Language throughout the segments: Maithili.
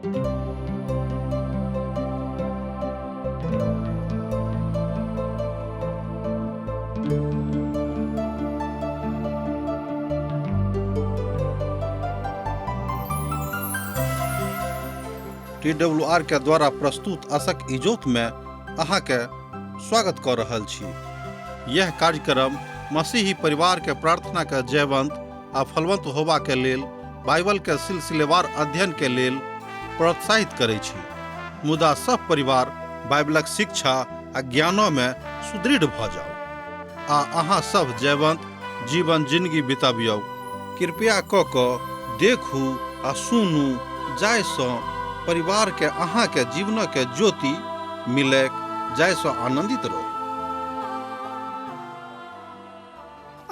TWR के द्वारा प्रस्तुत अशक इजोत में अहाँ के स्वागत कर रहल छी। यह कार्यक्रम मसीही परिवार के प्रार्थना के जयवंत आ फलवंत होबा के लेल बाइबल के सिलसिलेवार अध्ययन के लेल प्रोत्साहित करै छी। मुदा सब परिवार बाइबलक शिक्षा आ ज्ञानो में सुदृढ़ भ जाओ आ अहाँ सब जयवंत जीवन जिंदगी बिताबियौ। कृपया क देखू आ सुनू जायसँ परिवार के अहाँ के जीवन के ज्योति मिले, जायसँ आनंदित रहो।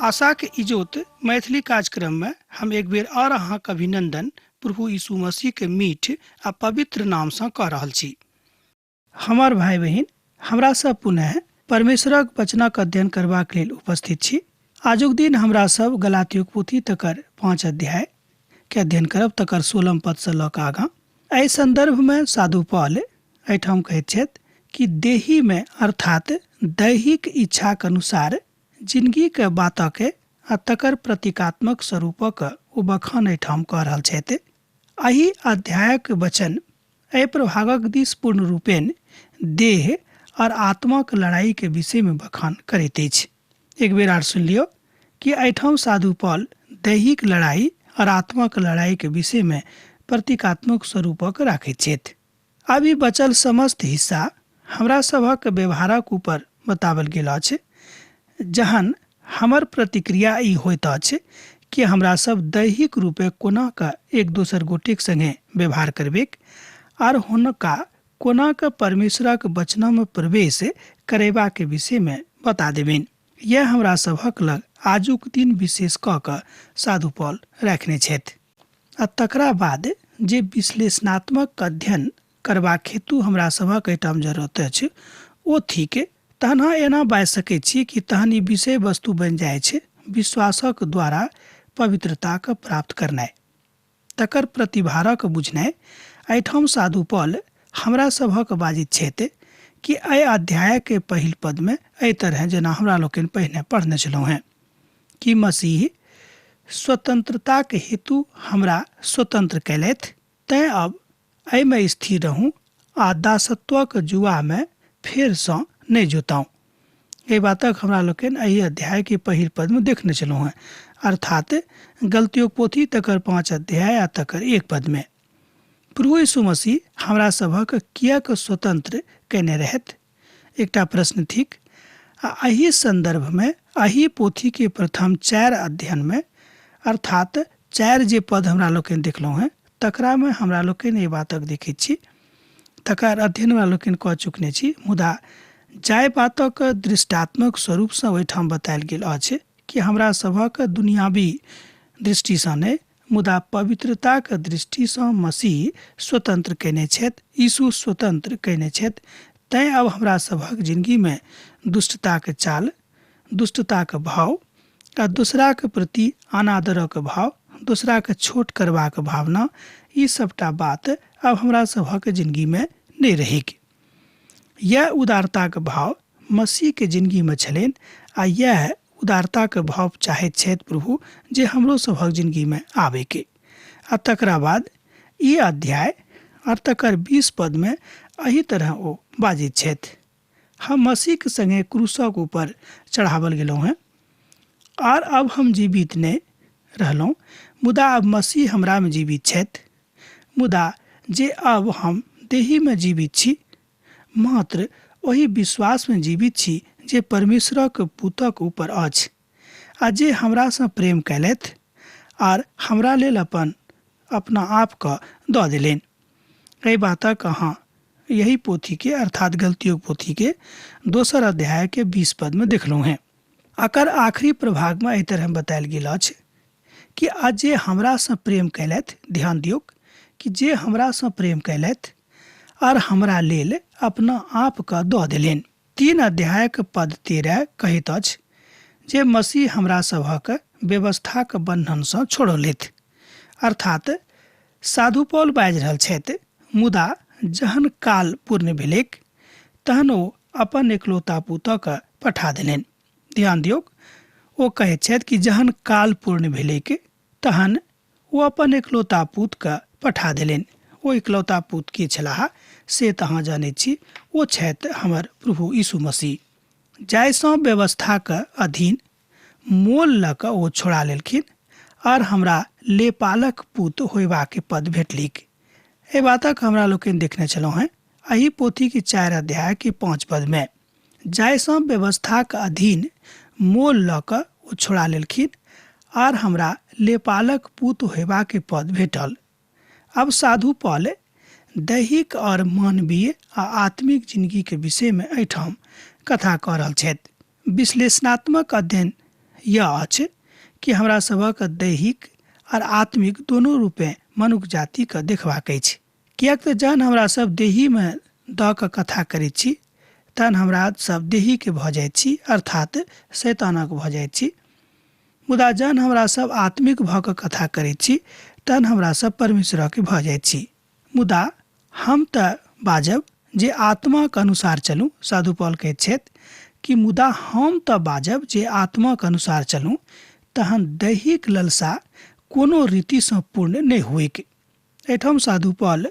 आशा के इजोत मैथिली कार्यक्रम में हम एक बेर और अहाँ के अभिनंदन प्रभु यीशु मसीह के मीठ आ पवित्र नाम से कह रहल छी। हमार भाई बहन, हमरा सब पुनः परमेश्वरक वचनक अध्ययन करबाक लेल उपस्थित छी। आजुक दिन हमरा सब गलातियों पोथी तकर 5 अध्याय के अध्ययन करब, तकर 16 पद से लऽ कऽ आगाँ। एहि संदर्भ में साधु पौल एहिठाम कहैत छथि कि देही में अर्थात दैहिक इच्छा के अनुसार जिंदगी के बातों के आ तकर प्रतीकात्मक स्वरूपक ओ बखान एहिठाम कह रहल छथि। एहि अध्यायक वचन एहि प्रभागक दिस पूर्ण रूपेण देह और आत्मा के लड़ाई के विषय में बखान करैत अछि। एक बेर आर सुन लियो कि एहिठाम साधु पौल दैहिक लड़ाई और आत्मा के लड़ाई के विषय में प्रतीकात्मक स्वरूपक राखैत छथि। अभी बचल समस्त हिस्सा हमरा सभक व्यवहारक ऊपर बतावल गेल अछि, जहन हमर प्रतिक्रिया ई होइत अछि कि हमरा सब दैहिक रूपे कोना का एक दोसर गोटेक संगे व्यवहार करबेक और हुनका कोना का परमेश्वरक वचन में प्रवेश करेबा के विषय में बता देबेन। यह हमरा सभक लग आजुक दिन विशेष कऽ साधु पौल रखने छथि। आ तकरा बाद जे विश्लेषणात्मक अध्ययन करबाक हेतु हमरा सभक एहिठाम जरूरत अछि ओ ठीक तहन एना बाजि सकै छी कि तहन ई विषय वस्तु बनि जाइ छै विश्वासक द्वारा पवित्रता के प्राप्त करनाइ, तकर प्रतिभारक बुझनाइ। एहिठाम साधु पौल हमरा सभक बाजित छथि कि एहि अध्याय के पहिल पद में एहि तरह जेना हमरा लोकनि पहिने पढ़ने छलहुँ हैं कि मसीह स्वतंत्रता के हेतु हमरा स्वतंत्र कैलथि, तैं अब एहि में स्थिर रहूं आ दासत्वक जुआ में फेर सँ नहीं जोताऊं। ये बातक हमरा लोकनि एहि अध्याय के पहिल पद में देखने छलहुँ हैं, अर्थात गलतियों पोथी तकर 5 अध्याय आ तकर 1 पद में। प्रभु यीशु मसीह हमरा सभक किएक स्वतंत्र केने रहथि? एकटा प्रश्न थिक। आ एहि संदर्भ में एहि पोथी के प्रथम 4 अध्ययन में अर्थात 4 जे पद हमरा लोकनि देखलहुँ हैं तकरा में हमरा लोकनि ये बातक देखैत छी, तकर अध्ययन हमरा लोकनि कऽ चुकने छी। मुदा जाय बातक दृष्टात्मक स्वरूप से ओहिठाम बतायल गेल अछि कि हमरा सभक दुनियावी दृष्टि से नहीं मुदा पवित्रता के दृष्टि से मसीह स्वतंत्र केने छथि, यीशु स्वतंत्र केने छथि। तैं अब हमरा सभक जिंदगी में दुष्टता के चाल, दुष्टता के भाव आ दूसरा के प्रति अनादरक भाव, दूसरा के छोट करबाक भावना, ई सबटा बात अब हमरा सभक जिंदगी में नहीं रहेगी। यह उदारता के भाव मसीह के जिंदगी में छलेन आ यह उदारता के भाव चाहैत छथि प्रभु जे हमरो सभक जिंदगी में आवे के। आ तकरा बाद ई अध्याय और तकर 20 पद में एही तरह ओ बाजित छथि, हम मसीह के संगे क्रूसक ऊपर चढ़ावल गेलहुँ हैं और अब हम जीवित नहीं रहलहुँ, मुदा अब मसीह हमरा में जीवित छथि। मुदा जे अब हम देही में जीवित छी, मात्र वही विश्वास में जीवित छी जे परमेश्वरक पुतक ऊपर अछि आ जे हमरा से प्रेम कैलथि और हमरा लेल अपना आप के दऽ देलनि। एहि बातक अहाँ यही पोथी के अर्थात गलतियों पोथी के 2 अध्याय के 20 पद में देखलहुँ हैं। अकर आखिरी प्रभाग में एहि तरह बतायल गेल अछि कि आ जे हमरा से प्रेम कैलथि, ध्यान दियौ कि जे हमरा से प्रेम कैलथि और हमरा लेल अपना आप के दऽ देलनि। 3 अध्याय के पद 13 कहैत अछि जे मसीह हमरा सभक व्यवस्था के बंधन से छोड़लथि, अर्थात साधु पौल बाजि रहल छथि मुदा जहन काल पूर्ण भेलैक तहन ओ अपन एकलौता पुतक पठा देलनि। ध्यान दियौ, ओ कहैत छथि कि जहन काल पूर्ण भेलैक तहन ओ अपन एकलौता पुतके पठा देलनि। ओ एकलौता पुत के छलाह से तऽ अहाँ जानैत छी, ओ छथि हमर प्रभु यीशु मसीह। जाहिसँ व्यवस्थाके अधीन मोल लऽ कऽ ओ छोड़ा लेलखिन और हमरा लेपालक पुत होयबाके पद भेटलिक। एहि बातक हमरा लोकनि देखने छलहुँ हैं एही पोथी के 4 अध्याय के 5 पद में। जाहिसँ व्यवस्थाके अधीन मोल लऽ कऽ ओ छोड़ा लेलखिन और हमरा लेपालक पुत होयबाके पद भेटल। अब साधु पौल दैहिक और मानवीय आ आत्मिक जिंदगी के विषय में एहिठाम कथा कऽ रहल छथि। विश्लेषणात्मक अध्ययन यह अछि कि हमरा सभक दैहिक और आत्मिक दोनों रूपे मनुष्य जाति के देखबाक अछि। किएक तऽ जहन हमरा सब देही में दऽ कऽ कथा करैत छी तहन हमरा सब देही के भऽ जाइत छी, अर्थात शैतानक भऽ जाइत छी। मुदा जहन हमरा सब आत्मिक भऽ कऽ कथा करैत छी तहन हमरा सब परमेश्वर के भऽ जाइत छी। मुदा हम तऽ बाजब जे आत्माके अनुसार चलूँ। साधु पौल कहैत छथि कि मुदा हम तऽ बाजब जे आत्माके अनुसार चलूँ, तहन दैहिक ललसा कोनो रीतिसँ पूर्ण नहि होइक। एहिठाम साधु पौल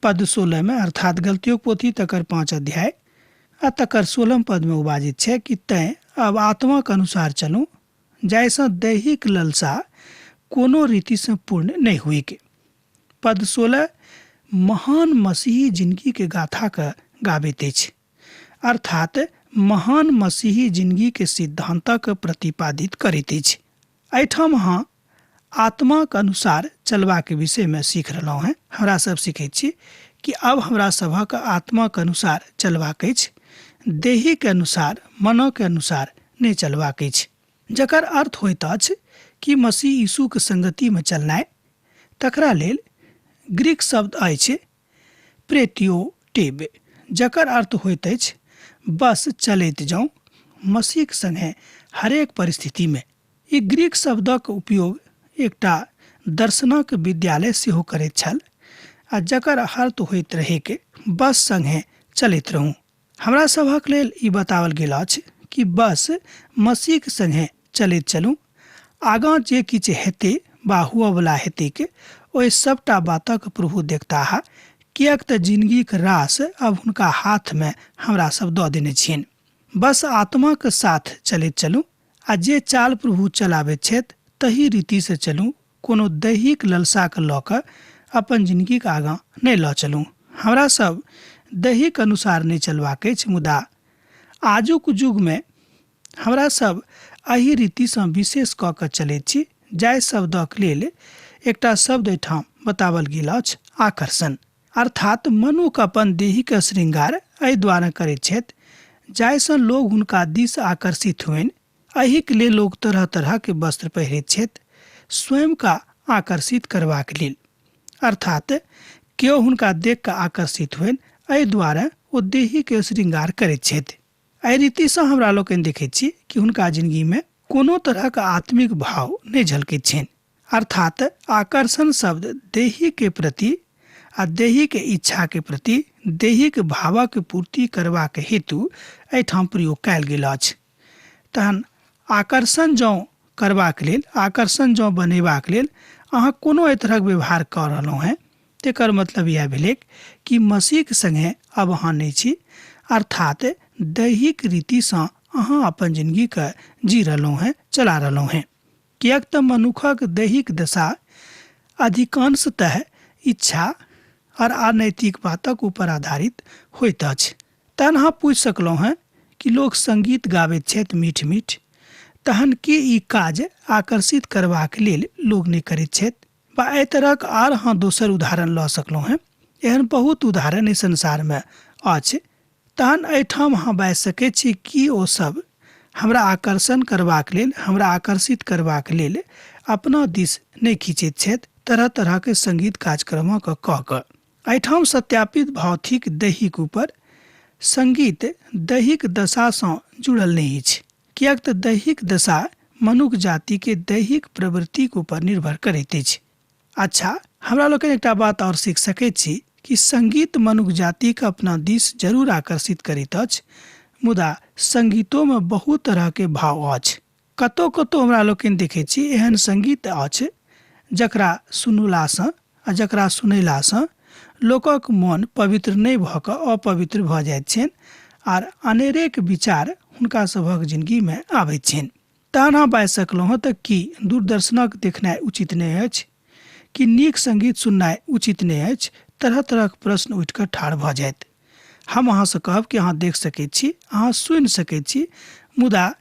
पद 16 में अर्थात गलतियों पोथी तकर 5 अध्याय आ तकर 16 पद में ओ बाजित छै कि तैं अब आत्माके अनुसार चलूँ, जाहिसँ दैहिक ललसा कोनो रीतिसँ पूर्ण नहि होइक। पद 16 महान मसीही जिंदगी के गाथा के गाबैत अछि, अर्थात महान मसीही जिंदगी के सिद्धांतक प्रतिपादित करैत अछि। एहिठाम अहाँ आत्माके अनुसार चलबाके विषय में सीख रहलहुँ हैं। हमरा सब सीखैत छी कि अब हमरा सभक आत्माके अनुसार चलबाक अछि, देही के अनुसार, मनो के अनुसार नहि चलबाक अछि। जकर अर्थ होइत अछि कि मसीह यीशु के संगति में चलनाइ। तकरा लेल ग्रीक शब्द अछि प्रेटियोटेब, जकर अर्थ होइत अछि बस चलैत जाऊँ मसीह के संगे हरेक परिस्थिति में। ई ग्रीक शब्दक उपयोग एकटा दर्शनक विद्यालय सेहो करैत छल आ जकर अर्थ होइत रहै कि बस संगे चलैत रहूँ। हमरा सभक लेल ई बतावल गेल अछि कि बस मसीह के संगे चलैत चलूँ। आगाँ जे किछु हेतै वा हुअवला हेतैक ओहि सबटा बातक प्रभु देखताह, किएक तऽ जिंदगी के रास अब हुनका हाथ में हमरा सब दऽ देने छियनि। बस आत्मा के साथ चलैत चलूँ आ जे चाल प्रभु चलाबैत छथि तही रीति से चलूँ। कोनो दैहिक ललसा के लऽ कऽ अपन जिंदगी के आगाँ नहि लऽ चलूँ। हमरा सब दैहिक अनुसार नहि चलबाक अछि, मुदा आजुक युग में हमरा सब एही रीतिसँ विशेष कऽ कऽ चलैत छी। जाहि शब्दक लेल एकटा शब्द एहिठाम बतावल गेल अछि आकर्षण, अर्थात मनुष्य अपन देहिक श्रृंगार एहि द्वारा करैत छथि जाहिसँ लोग हुनका दिस आकर्षित हुअनि। एहिके लेल लोग तरह तरह के वस्त्र पहिरैत छथि स्वयं का आकर्षित करबाक लेल, अर्थात केओ हुनका देख कऽ आकर्षित हुअनि, एहि दुआरे ओ देही के श्रृंगार करैत छथि। एहि रीतिसँ हमरा लोकनि देखैत छी कि हुनका जिंदगी में कोनो तरहक आत्मिक भाव नहि झलकैत छनि, अर्थात आकर्षण शब्द देही के प्रति आ देही के इच्छा के प्रति देहिक भावक पूर्ति करबाक हेतु एहिठाम प्रयोग कयल गेल अछि। तहन आकर्षण जँ करबाक लेल, आकर्षण जँ बनेबाक लेल अहाँ कोनो एहि तरहक व्यवहार कऽ रहलहुँ हैं, तेकर मतलब यह भेलै कि मसीह के संगे अब अहाँ नहि छी, अर्थात दैहिक रीतिसँ अहाँ अपन जिंदगी के जी रहलहुँ हैं, चला रहलहुँ हैं। किएक तऽ मनुखक दैहिक दशा अधिकांशतः इच्छा और अनैतिक बातक ऊपर आधारित होइत अछि। तहन अहाँ पूछि सकलहुँ हैं कि लोग संगीत गाबैत छथि मीठ मीठ, तहन कि ई काज आकर्षित करबाक लेल लोग नहि करैत छथि? बा एहि तरहक आर अहाँ दोसर उदाहरण लऽ सकलहुँ हैं। एहन बहुत उदाहरण एहि संसार में अछि। तहन एहिठाम अहाँ बाजि सकैत छी कि ओ सब हमरा आकर्षण करबाक लेल, हमरा आकर्षित करबाक लेल अपना दिस नहि खींचैत छथि तरह तरह के संगीत कार्यक्रमक कऽ कऽ। एहिठाम सत्यापित भौतिक दैहिक ऊपर संगीत दैहिक दशासँ जुड़ल नहि अछि, किएक तऽ दैहिक दशा मनुष्य जाति के दैहिक प्रवृत्ति के ऊपर निर्भर करैत अछि। अच्छा, हमरा लोकनि एकटा बात और सीख सकैत छी कि संगीत मनुष्य जाति के अपना दिस जरूर आकर्षित करैत अछि, मुदा संगीतो में बहुत तरह के भाव अछि। कतौ कतौ हमरा लोकनि देखै छी एहन संगीत अछि जकरा सुनलासँ आ जकरा सुनैलासँ लोकक मन पवित्र नहि भऽ कऽ अपवित्र भऽ जाइत छनि आर अनेरेक विचार हुनका सभक जिंदगीमे आबैत छनि। तहन हम बाजि सकलहुँ हँ तऽ की दूरदर्शनक देखनाइ उचित नहि अछि, कि नीक संगीत सुननाइ उचित नहि अछि? तरह तरहक प्रश्न उठि कऽ ठाढ़ भऽ जायत। हम अहाँसँ कहब कि अहाँ देख सकैत छी, अहाँ सुनि सकैत छी, मुदा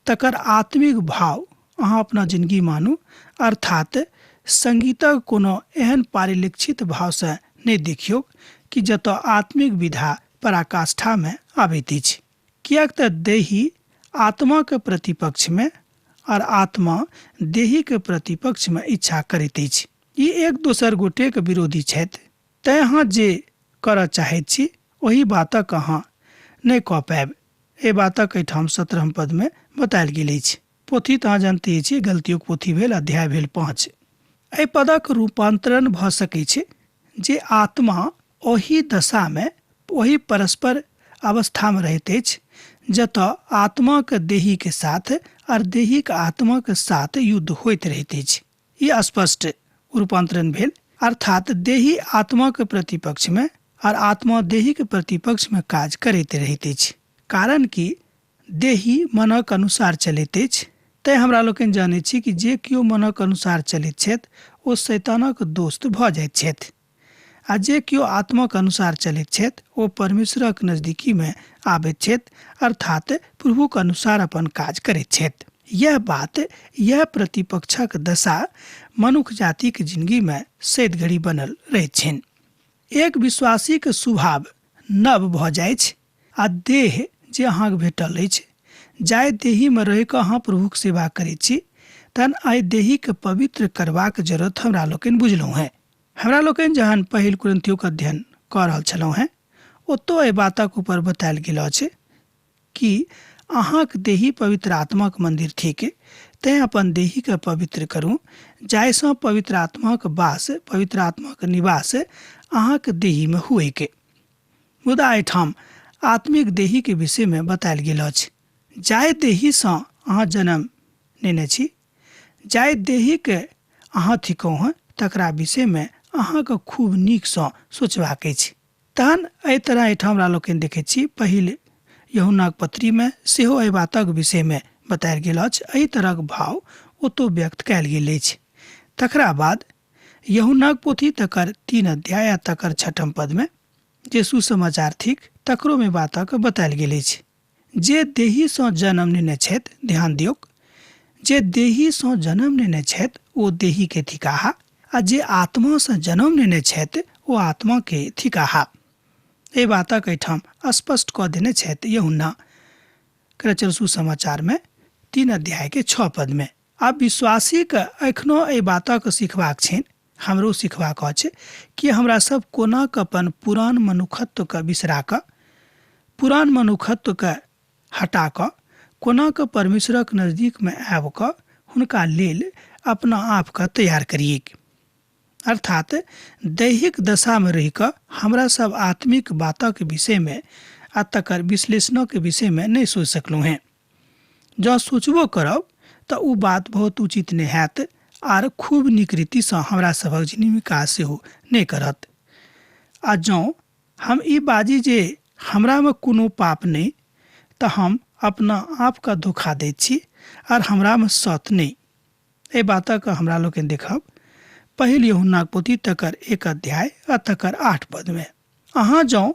तकर आत्मिक भाव अहाँ अपना जिंदगी मानू, अर्थात संगीतक कोनो एहन परिलक्षित भावसँ नहि देखियौ कि जतऽ आत्मिक विधा पराकाष्ठामे आबैत अछि। किएक तऽ देही आत्मा के प्रतिपक्ष में और आत्मा देही के प्रतिपक्ष में इच्छा करैत अछि। ई एक दोसर गोटेक विरोधी छथि। तैं अहाँ जे करऽ चाहैत छी ओही बातक अहाँ नहि कऽ पायब। एहि बातक एहिठाम 17 पद में बतायल गेल अछि। पोथी तऽ अहाँ जानते छी, गलतियों पोथी भेल, अध्याय भेल 5। एहि पदक रूपांतरण भऽ सकैत छै जे आत्मा ओही दशा में ओही परस्पर अवस्था में रहैत अछि जतऽ आत्मा के देही के साथ और देही के आत्मा के साथ युद्ध होइत रहैत अछि। ई स्पष्ट रूपांतरण भेल, अर्थात देही आत्मा के प्रतिपक्ष में और आत्मा देही के प्रतिपक्ष में काज करैत रहैत अछि। कारण कि देही मनक अनुसार चलैत अछि। तैं हमरा लोकनि जानैत छी कि जे केओ मनक अनुसार चलैत छथि ओ शैतानक दोस्त भऽ जाइत छथि, आ जे केओ आत्माक अनुसार चलैत छथि ओ परमेश्वरक नजदीकी में आबैत छथि, अर्थात प्रभुक अनुसार अपन काज करैत छथि। यह बात, यह प्रतिपक्षक दशा मनुष्य जाति के जिंदगी में सैद घड़ी बनल रहैत छनि। एक विश्वासी के स्वभाव नव भऽ जाइ छै आ देह जे अहाँके भेटल अछि, जाहि देही में रहि कऽ अहाँ प्रभुक सेवा करैत छी, तहन एहि देही के पवित्र करबाक जरूरत हमरा लोकनि बुझलहुँ हैं। हमरा लोकनि जहन पहिल कुरिन्थियों के अध्ययन कऽ रहल छलहुँ हैं, ओतौ एहि बातक ऊपर बतायल गेल अछि कि अहाँक देही पवित्र आत्माक मंदिर थिक, तैं अपन देही के पवित्र करू, जाहिसँ पवित्र आत्माक वास, पवित्र आत्माक निवास अहाँक देही में हुए के। मुदा एहिठाम आत्मिक देही के विषय में बतायल गेल अछि। जाहि देहीसँ अहाँ जन्म लेने छी, जाहि देही के अहाँ थिकहुँ हैं, तकरा विषय में अहाँके खूब नीकसँ सोचबाक अछि। तहन एहि तरह एहिठाम हमरा लोकनि देखैत छी पहिल यूहन्नाक पत्री में सेहो एहि बातक विषय में बतायल गेल अछि। एहि तरहक भाव ओतौ व्यक्त कयल गेल अछि। तकरा बाद यूहन्नाक पोथी तकर 3 अध्याय आ तकर 6 पद में जे सुसमाचार थिक तकरो में बातक बतायल गेल अछि। जे देहीसँ जन्म लेने छथि, ध्यान दियौक, जे देहीसँ जन्म लेने छथि ओ देही के थिकाहा, आ जे आत्मासँ जन्म लेने छथि ओ आत्मा के थिकाहा। एहि बातक एहिठाम स्पष्ट कऽ देने छथि यूहन्ना के रचल सुसमाचार में 3 अध्याय के 6 पद में। आब विश्वासी के एखनो एहि बातक सीखबाक छनि, हमरो सीखबाक अछि कि हमरा सब कोना कऽ अपन पुरान मनुखत्व के बिसरा कऽ, पुरान मनुखत्व के हटा कऽ कोना कऽ परमेश्वरक नजदीक में आबि कऽ हुनका लेल अपना आप के तैयार करिए। अर्थात दैहिक दशा में रहि कऽ हमरा सब आत्मिक बातक विषय में आ तकर विश्लेषणक विषय में नहीं सोच सकलहुँ हैं। जँ सोचबो करब तऽ ओ बात बहुत उचित नहीं हैत आर खूब नीक रीतिसँ हमरा सभक जिंदगी विकास सेहो नहीं करत। आ जँ हम ई बाजी जे हमरा में कोनो पाप नहीं, तऽ हम अपना आप का धोखा दैत छी आर हमरा में सत नहीं। एहि बातक हमरा लोकनि देखब पहिल यूहन्नाक पोथी तकर 1 अध्याय आ तकर 8 पद में। अहाँ जँ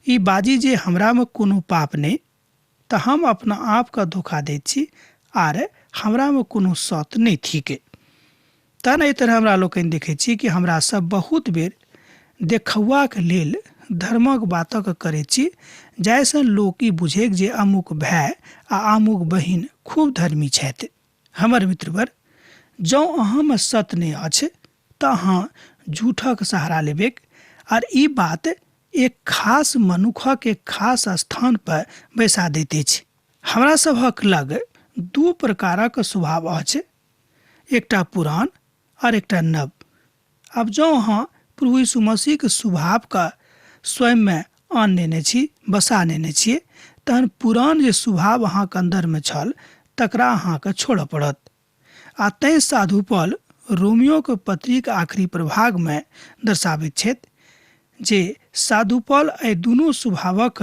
ई बाजी जे हमरा में कोनो पाप नहीं, तऽ हम अपना आप का धोखा दैत छी आर हमरा में कोनो सत नहीं थिक। तहन एहि तरह हमरा लोकनि देखैत छी कि हमरा सब बहुत बेर देखौआक लेल धर्मक बातक करैत छी, जाहिसँ लोक ई बुझे जे अमुक भाई आ अमुक बहिन खूब धर्मी छथि। हमर मित्रवर, जँ अहाँ में सत नहीं अछि तऽ अहाँ झूठक सहारा लेबेक, आर ई बात एक खास मनुखक एक खास स्थान पर बैसा दैत अछि। हमरा सभक लग 2 प्रकारक स्वभाव अछि, एकटा पुरान और एकटा नव। अब जँ अहाँ प्रभु यीशु मसीह के स्वभाव का स्वयं में आन लेने छी, बसा लेने छियै, तहन पुरान जे स्वभाव अहाँके अन्दरमे छल तकरा अहाँके छोड़ऽ पड़त। आ तैं साधु पौल रोमियो के पत्री के आखिरी प्रभाग में दर्शाबित छथि जे साधु पौल एहि दुनू स्वभावक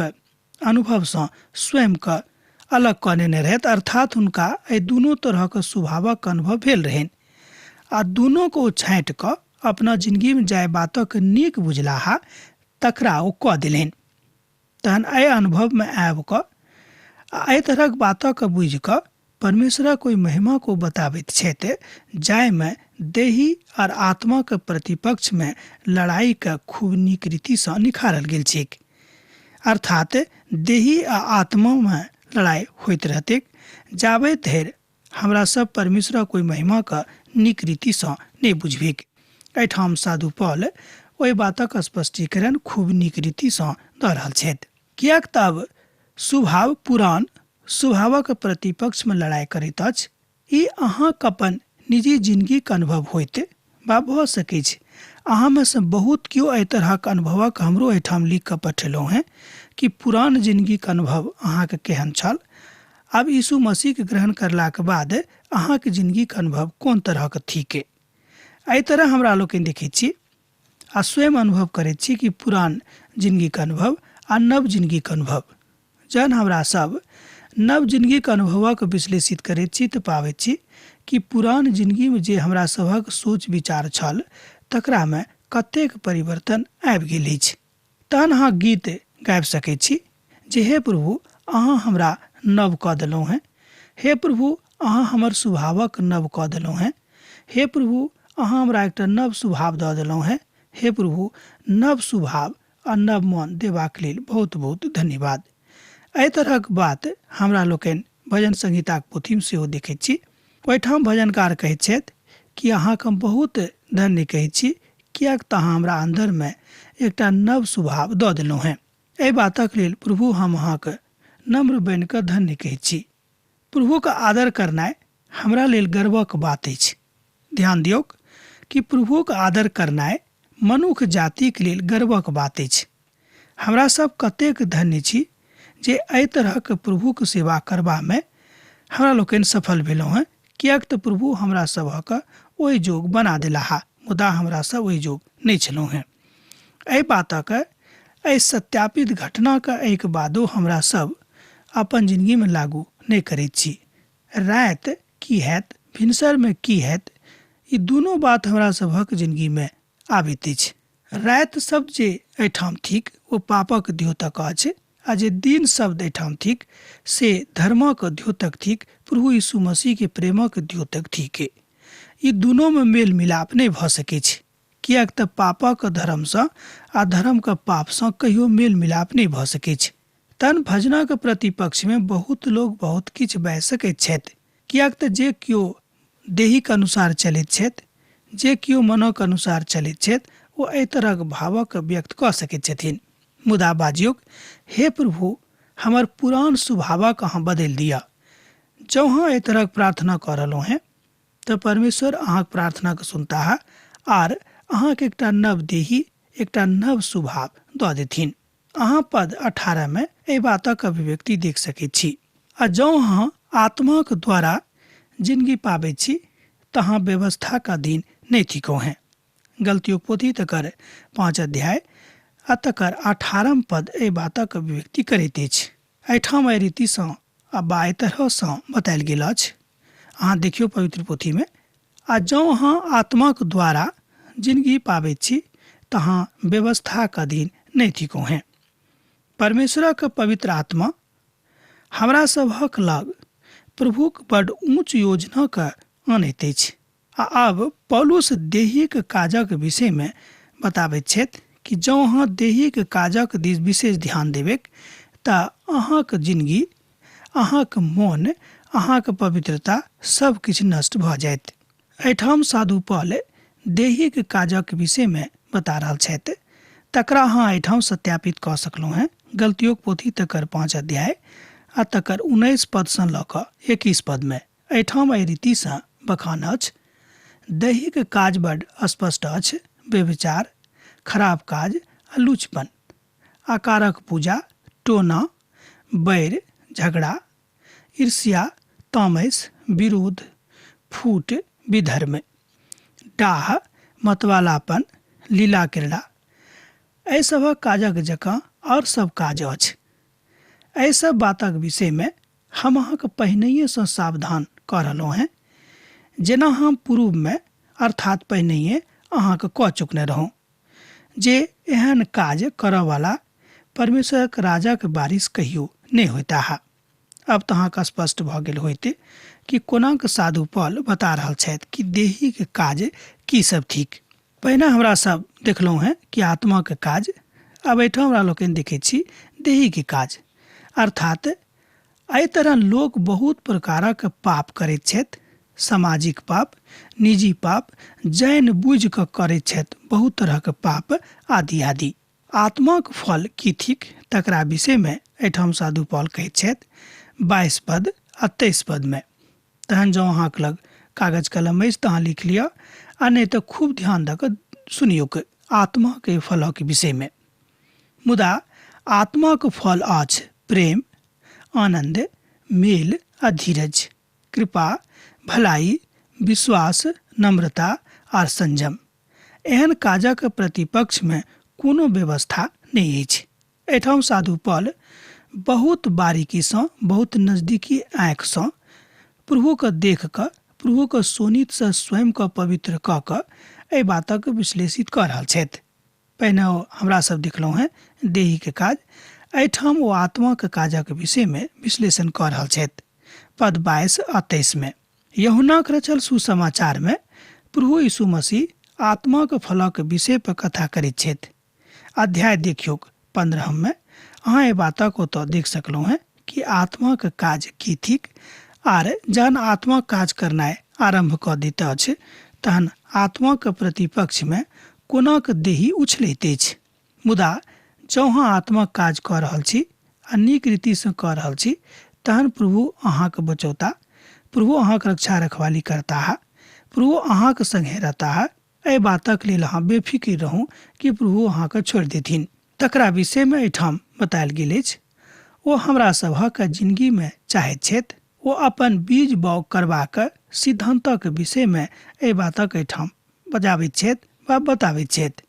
अनुभव से स्वयं के अलग कऽ लेने रहथि, अर्थात हुनका एहि दुनू तरहक स्वभावक अनुभव भेल रहनि आ दुनू को छाँटि कऽ अपना जिंदगी में जाय बातक नीक बुझलाहा तकरा ओ कऽ देलनि। तहन एहि अनुभव में आबि कऽ एहि तरहक बातक बुझि कऽ परमेश्वर कोई महिमा को बताबैत छथि जाहिमे देही और आत्मा के प्रतिपक्ष में लड़ाई के खूब नीक रीति से निखारल गेल छैक। अर्थात देही आ आत्मा में लड़ाई होइत रहते जाबे धरि हमरा सब परमेश्वर कोई महिमा का नीक रीति से नहीं बुझबिक। एहिठाम साधु पौल ओहि बातक स्पष्टीकरण खूब नीक रीति से दऽ रहल छथि। कियाक तब स्वभाव पुरान स्वभावक प्रतिपक्ष में लड़ाई करैत अछि। ई अहाँक अपन निजी जिंदगी के अनुभव होइत बा भऽ सकै छै। अहाँ में से बहुत केओ एहि तरहक अनुभवक हमरो एहिठाम लिख कऽ पठेलहुँ हैं कि पुरान जिंदगी के अनुभव अहाँके केहन छल, आब यीशु मसीह के ग्रहण करलाक बाद अहाँके जिंदगी के अनुभव कोन तरहक थिक। एहि तरह हमरा लोकनि देखैत छी आ स्वयं अनुभव करैत छी कि पुरान जिंदगी के अनुभव आ नव जिंदगी के अनुभव। जहन हमरा सब नव जिंदगी के अनुभवक विश्लेषित करैत छी तऽ पाबैत छी कि पुरान जिंदगी में जे हमरा सभक सोच विचार छल तकरा में कतेक परिवर्तन आबि गेल अछि। तहन अहाँ गीत गाबि सकैत छी जे हे प्रभु अहाँ हमरा नव कऽ देलहुँ हैं, हे प्रभु अहाँ हमर स्वभावक नव कऽ देलहुँ हैं, हे प्रभु अहाँ हमरा एकटा नव स्वभाव दऽ देलहुँ हैं, हे प्रभु नव स्वभाव आ नव मन देबाक लेल बहुत बहुत धन्यवाद। एहि तरहक बात हमरा लोकनि भजन संहिताक पोथी में सेहो देखैत छी। ओहिठाम भजनकार कहैत छथि कि अहाँके हम बहुत धन्य कहैत छी कियाक तऽ अहाँ हमरा अन्दर में एकटा नव स्वभाव दऽ देलहुँ हैं। एहि बातक लेल प्रभु हम अहाँके नम्र बनि कऽ धन्य कहैत छी। प्रभुके आदर करनाइ हमरा लेल गर्वक बात अछि। ध्यान दियौक कि प्रभुके आदर करनाइ मनुख जातिक लेल गर्वक बात अछि। हमरा सब कतेक धन्य छी जे एहि तरहक प्रभुके सेवा करबा में हमरा लोकनि सफल भेलहुँ हैं, कियाक तऽ प्रभु हमरा सभक ओहि जोग बना देलाहा, मुदा हमरा सब ओहि जोग नहीं छलहुँ हैं। एहि बातक एहि सत्यापित घटना के एक बादो हमरा सब अपन जिंदगी में लागू नहीं करैत छी। राति की हैत भिनसर में की हैत ई दुनू बात हमरा सभक जिंदगी में आबैत अछि। राति शब्द जे एहिठाम थिक ओ पापक द्योतक अछि आ जे दिन शब्द एहिठाम थिक से धर्मक द्योतक थिक, प्रभु यीशु मसीह के प्रेमक द्योतक थिक। ई दुनू में मेल मिलाप नहीं भऽ सकै छै, कियाक तऽ पापक धर्म सँ आ धर्मक पाप सँ कहियो मेल मिलाप नहीं भऽ सकै छै। तहन भजनक प्रतिपक्ष में बहुत लोग बहुत किछु बाजि सकैत छथि, कियाक तऽ जे केओ देहिक अनुसार चलैत छथि, जे केओ मनक अनुसार चलैत छथि ओ एहि तरहक भावक व्यक्त कऽ सकैत छथिन। मुदा बाजियौक हे प्रभु हमर पुरान स्वभावक अहाँ बदलि दिअ। जँ अहाँ एहि तरहक प्रार्थना कऽ रहलहुँ हैं तऽ परमेश्वर अहाँक प्रार्थना के सुनताह आर अहाँके एकटा नव देही एकटा नव स्वभाव दऽ देथिन। अहाँ पद 18 में एहि बातक अभिव्यक्ति देख सकैत छी। आ जँ अहाँ आत्माक द्वारा जिंदगी पाबैत छी तऽ अहाँ व्यवस्था का अधीन नहीं थिकौ हैं। गलतियों पोथी तकर 5 अध्याय आ तकर 18 पद एहि बातक अभिव्यक्ति करैत अछि। एहिठाम एहि रीति सँ आ एहि तरह सँ बतायल गेल अछि। अहाँ देखियौ पवित्र पोथी में, आ जँ अहाँ आत्माक द्वारा जिंदगी पाबैत छी तऽ अहाँ व्यवस्था के अधीन नहीं थिकौ हैं। परमेश्वरक पवित्र आत्मा हमरा सभक लग प्रभुक बड़ ऊंच योजना के आनैत अछि। आ आब पौलुस देहिक काजक विषय में बताबैत छथि कि जँ अहाँ देहिक काजक दिस विशेष ध्यान देबेक तऽ अहाँक जिंदगी, अहाँक मन, अहाँक पवित्रता सब किछु नष्ट भऽ जायत। एहिठाम साधु पौल देहिक काजक विषय में बता रहल छथि, तकरा अहाँ एहिठाम सत्यापित कऽ सकलहुँ हैं। गलतियों पोथी तकर 5 अध्याय आ तकर 19 पद सँ लऽ कऽ 21 पद में एहिठाम एहि रीति सँ बखान अछि। दैहिक काज बड़ स्पष्ट अछि, व्यभिचार, खराब काज आ लुचपन, आकारक पूजा, टोना, बैर, झगड़ा, ईर्ष्या, तामस, विरोध, फूट, विधर्म, डाह, मतवालापन, लीला क्रीड़ा, एहि सभक काजक जकाँ और सब काज अछि। एहि सब बातक विषय में हम अहाँके पहिनहिएसँ सावधान कऽ रहलहुँ हैं, जेना हम पूर्व में अर्थात पहिनहिए अहाँके कऽ चुकने रहौं, जे एहन काज करयवाला परमेश्वरक राजाके बारिश कहियो नहि होइता है। अब तऽ अहाँके स्पष्ट भऽ गेल होइते कि कोनाक साधु पौल बता रहल छथि कि देही के काज की सब थिक। पहिने हमरा सब देखलहुँ हैं कि आत्मा के काज, अब एहिठाम हमरा लोकनि देखै छी देही के काज, अर्थात एहि तरह लोक बहुत प्रकारक पाप करैत छथि। सामाजिक पाप, निजी पाप, जानि बुझि कऽ करैत छथि बहुत तरहक पाप आदि आदि। आत्माक फल की थिक तकरा विषय में एहिठाम साधु पौल कहैत छथि 22 पद आ 23 पद में। तहन जँ अहाँके लग कागज कलम अछि तऽ अहाँ लिख लिअ, आ नहि तऽ खूब ध्यान दऽ कऽ सुनियौ आत्मा के फलक विषय में। मुदा आत्मा के फल अछि प्रेम, आनंद, मेल आ धीरज, कृपा, भलाई, विश्वास, नम्रता आर संयम। एहन काजक प्रतिपक्ष में कोनो व्यवस्था नहीं अछि। एहिठाम साधु पौल बहुत बारीकीसँ, बहुत नजदीकी आँखिसँ प्रभुके देख कऽ, प्रभुके सोनितसँ स्वयंके पवित्र कऽ कऽ एहि बातक विश्लेषित कऽ रहल छथि। पहिने हमरा सब देखलहुँ हैं देही के काज, एहिठाम ओ आत्मा के काजक विषय में विश्लेषण कऽ रहल छथि। पद 22 आ 23 में यूहन्नाक रचल सुसमाचार में प्रभु यीशु मसीह आत्मा के फलक विषय पर कथा करैत छथि। अध्याय देखियौ 15 में अहाँ एहि बातक ओतऽ देख सकलहुँ हैं कि आत्मा के काज की थिक, आर जहन आत्मा काज करनाइ आरंभ कऽ दैत अछि तहन आत्मा के प्रतिपक्ष में कोनाक देही उछलैत अछि। मुदा जँ अहाँ आत्मा काज कऽ रहल छी आ नीक रीतिसँ कऽ रहल छी तहन प्रभु अहाँके बचौता, प्रभु अहाँके रक्षा रखवाली करता है, प्रभु अहाँके संगे रहता है। एहि बातक लेल अहाँ बेफिक्र रहू कि प्रभु अहाँके छोड़ि देथिन। तकरा विषय में एहिठाम बतायल गेल अछि। ओ हमरा सभक जिंदगी में चाहैत छथि, ओ अपन बीज बाउ करबाक सिद्धांतक विषय में एहि बातक एहिठाम बजाबैत छथि वा बताबैत छथि।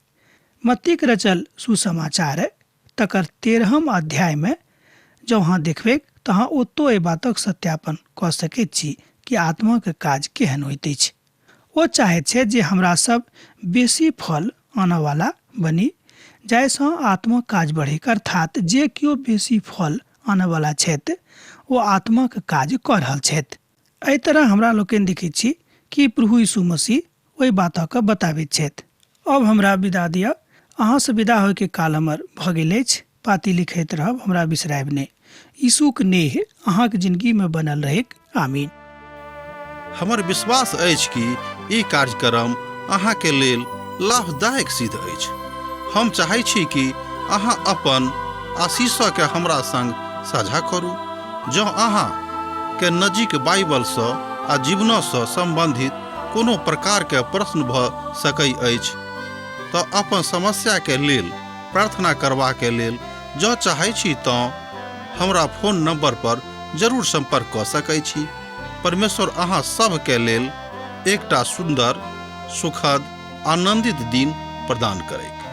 मत्तीक रचल सुसमाचार तकर 13 अध्याय में जँ अहाँ देखबै तऽ अहाँ ओतौ एहि बातक सत्यापन कऽ सकैत छी कि आत्मा के काज केहन होइत अछि। ओ चाहैत छथि जे हमरा सब बेसी फल आनयवाला बनी, जाहिसँ आत्मा काज बढ़े, अर्थात जे केओ बेसी फल आनयवाला छथि ओ आत्मा के काज कऽ रहल छथि। एहि तरह हमरा लोकनि देखैत छी कि प्रभु यीशु मसीह ओहि बातक बताबैत छथि। अब हमरा विदा दिअ, अहाँसँ विदा होयके काल हमर भऽ गेल अछि। पाती लिखैत रहब, हमरा बिसरायब नहि। यीशुक नेह अहाँके जिंदगी में बनल रहेक। आमीन। हमर विश्वास अछि कि ई कार्यक्रम अहाँके लेल लाभदायक सिद्ध अछि। हम चाहै छी कि अहाँ अपन आशीषके हमरा संग साझा करू। जँ अहाँ के नजीक बाइबलसँ आ जीवनसँ संबंधित कोनो प्रकारके प्रश्न भऽ सकै अछि तऽ अपन समस्याके लेल प्रार्थना करबाके लेल जँ चाहै छी तऽ हमरा फोन नंबर पर जरूर संपर्क कऽ सकै छी। परमेश्वर अहाँ सबके लेल एकटा सुंदर, सुखद, आनंदित दिन प्रदान करैक।